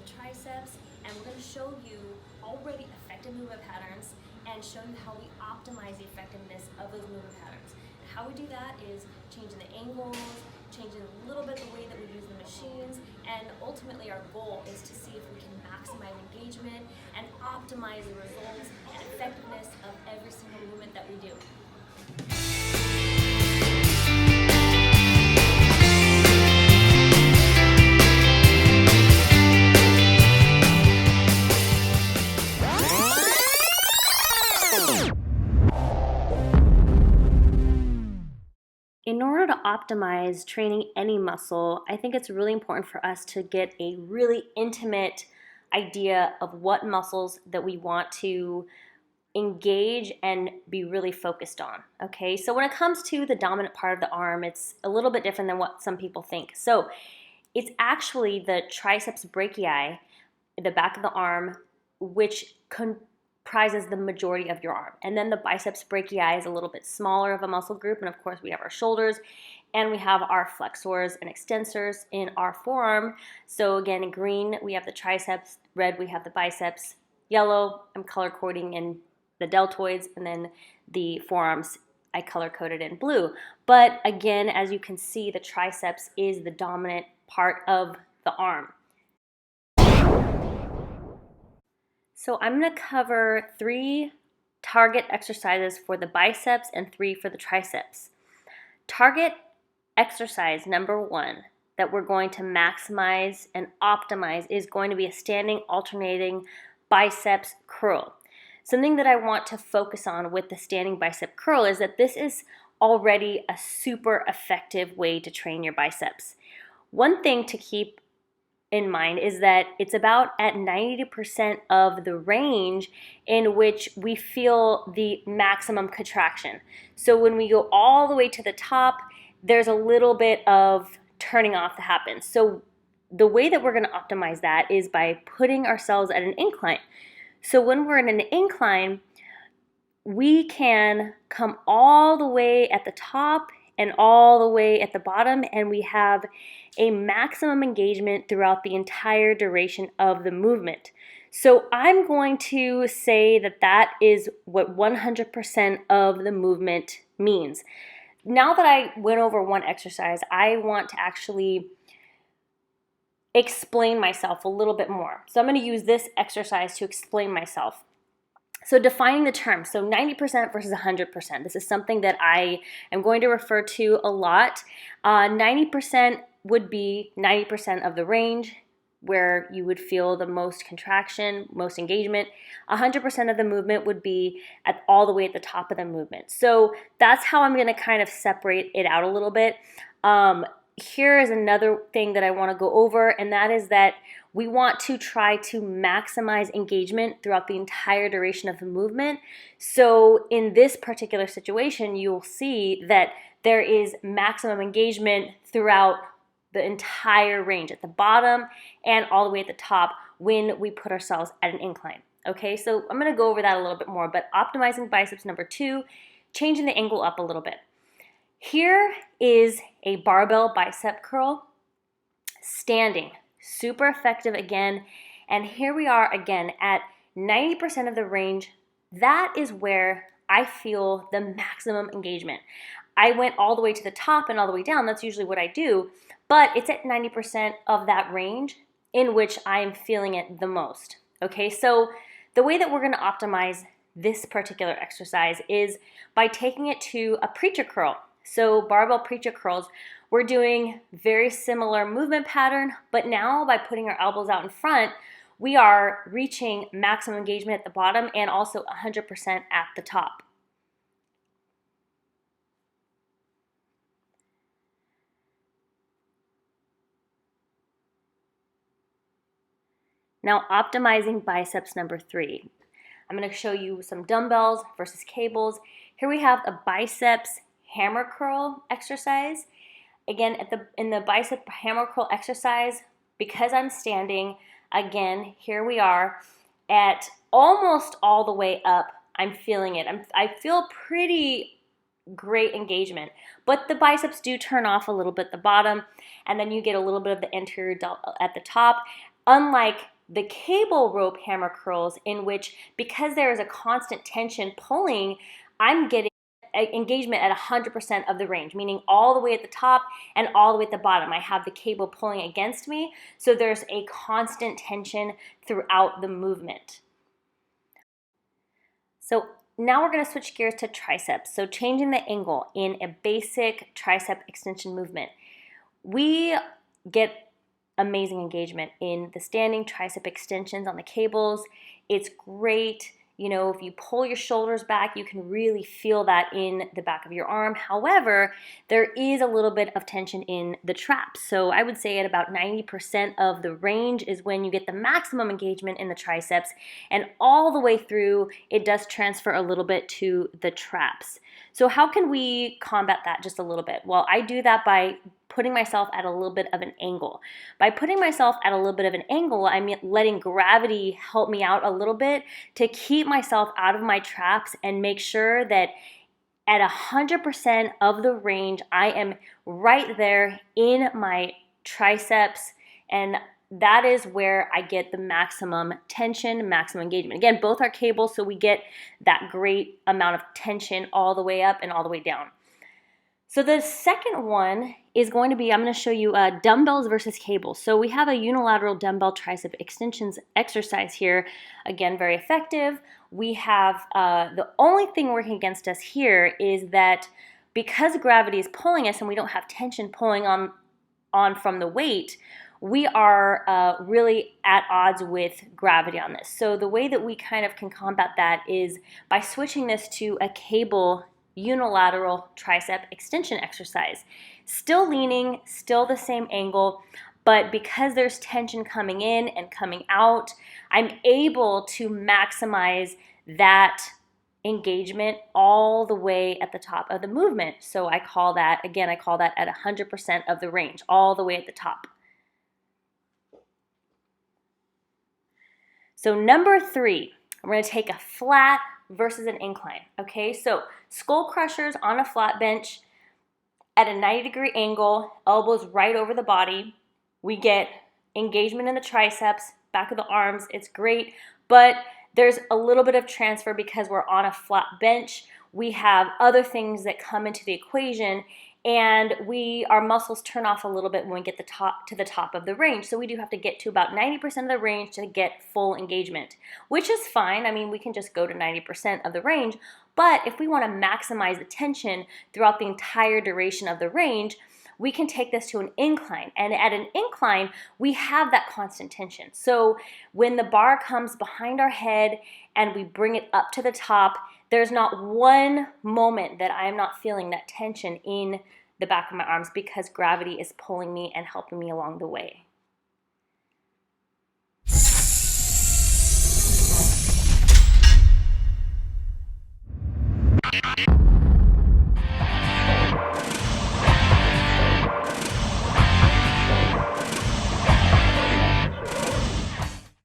the triceps, and we're going to show you already effective movement patterns and show you how we optimize the effectiveness of those movement patterns. And how we do that is changing the angles, changing a little bit the way that we use the machines, and ultimately our goal is to see if we can maximize engagement and optimize the results and effectiveness of every single movement that we do. In order to optimize training any muscle, I think it's really important for us to get a really intimate idea of what muscles that we want to engage and be really focused on, okay? So when it comes to the dominant part of the arm, it's a little bit different than what some people think. So it's actually the triceps brachii, the back of the arm, which comprises the majority of your arm. And then the biceps brachii is a little bit smaller of a muscle group. And of course we have our shoulders and we have our flexors and extensors in our forearm. So again, in green, we have the triceps, red, we have the biceps, yellow, I'm color coding in the deltoids, and then the forearms, I color coded in blue. But again, as you can see, the triceps is the dominant part of the arm. So I'm going to cover 3 target exercises for the biceps and 3 for the triceps. Target exercise number 1 that we're going to maximize and optimize is going to be a standing alternating biceps curl. Something that I want to focus on with the standing bicep curl is that this is already a super effective way to train your biceps. One thing to keep in mind is that it's about at 90% of the range in which we feel the maximum contraction. So when we go all the way to the top, there's a little bit of turning off that happens. So the way that we're going to optimize that is by putting ourselves at an incline. So when we're in an incline, we can come all the way at the top and all the way at the bottom, and we have a maximum engagement throughout the entire duration of the movement. So I'm going to say that that is what 100% of the movement means. Now that I went over one exercise, I want to actually explain myself a little bit more. So I'm going to use this exercise to explain myself. So defining the term, so 90% versus 100%. This is something that I am going to refer to a lot. 90% would be 90% of the range where you would feel the most contraction, most engagement. 100% of the movement would be at all the way at the top of the movement. So that's how I'm going to kind of separate it out a little bit. Here is another thing that I want to go over, and that is that we want to try to maximize engagement throughout the entire duration of the movement. So in this particular situation, you'll see that there is maximum engagement throughout the entire range, at the bottom and all the way at the top when we put ourselves at an incline. Okay, so I'm going to go over that a little bit more, but optimizing biceps number 2, changing the angle up a little bit. Here is a barbell bicep curl, standing, super effective again. And here we are again at 90% of the range. That is where I feel the maximum engagement. I went all the way to the top and all the way down. That's usually what I do, but it's at 90% of that range in which I am feeling it the most. Okay, so the way that we're going to optimize this particular exercise is by taking it to a preacher curl. So barbell preacher curls, we're doing very similar movement pattern, but now by putting our elbows out in front, we are reaching maximum engagement at the bottom and also 100% at the top. Now optimizing biceps number 3. I'm going to show you some dumbbells versus cables. Here we have a biceps hammer curl exercise. Again, in the bicep hammer curl exercise, because I'm standing, again, here we are at almost all the way up. I'm feeling it. I feel pretty great engagement, but the biceps do turn off a little bit at the bottom, and then you get a little bit of the anterior delt at the top. Unlike the cable rope hammer curls, in which, because there is a constant tension pulling, I'm getting engagement at 100% of the range, meaning all the way at the top and all the way at the bottom. I have the cable pulling against me, so there's a constant tension throughout the movement. So now we're going to switch gears to triceps. So changing the angle in a basic tricep extension movement. We get amazing engagement in the standing tricep extensions on the cables. It's great. You know, if you pull your shoulders back, you can really feel that in the back of your arm. However, there is a little bit of tension in the traps. So I would say at about 90% of the range is when you get the maximum engagement in the triceps, and all the way through, it does transfer a little bit to the traps. So how can we combat that just a little bit? Well, I do that by putting myself at a little bit of an angle. By putting myself at a little bit of an angle, I'm letting gravity help me out a little bit to keep myself out of my traps and make sure that at 100% of the range, I am right there in my triceps, and that is where I get the maximum tension, maximum engagement. Again, both are cables, so we get that great amount of tension all the way up and all the way down. So the second one is going to be, I'm going to show you dumbbells versus cables. So we have a unilateral dumbbell tricep extensions exercise here. Again, very effective. We have, the only thing working against us here is that because gravity is pulling us and we don't have tension pulling on from the weight, we are really at odds with gravity on this. So the way that we kind of can combat that is by switching this to a cable unilateral tricep extension exercise. Still leaning, still the same angle, but because there's tension coming in and coming out, I'm able to maximize that engagement all the way at the top of the movement. So I call that, again, I call that at 100% of the range, all the way at the top. So number 3, we're going to take a flat versus an incline. Okay, so skull crushers on a flat bench at a 90-degree angle, elbows right over the body. We get engagement in the triceps, back of the arms. It's great, but there's a little bit of transfer because we're on a flat bench. We have other things that come into the equation, and our muscles turn off a little bit when we get to the top of the range. So we do have to get to about 90% of the range to get full engagement, which is fine. I mean, we can just go to 90% of the range, but if we want to maximize the tension throughout the entire duration of the range, we can take this to an incline. And at an incline, we have that constant tension. So when the bar comes behind our head and we bring it up to the top, there's not one moment that I am not feeling that tension in the back of my arms because gravity is pulling me and helping me along the way.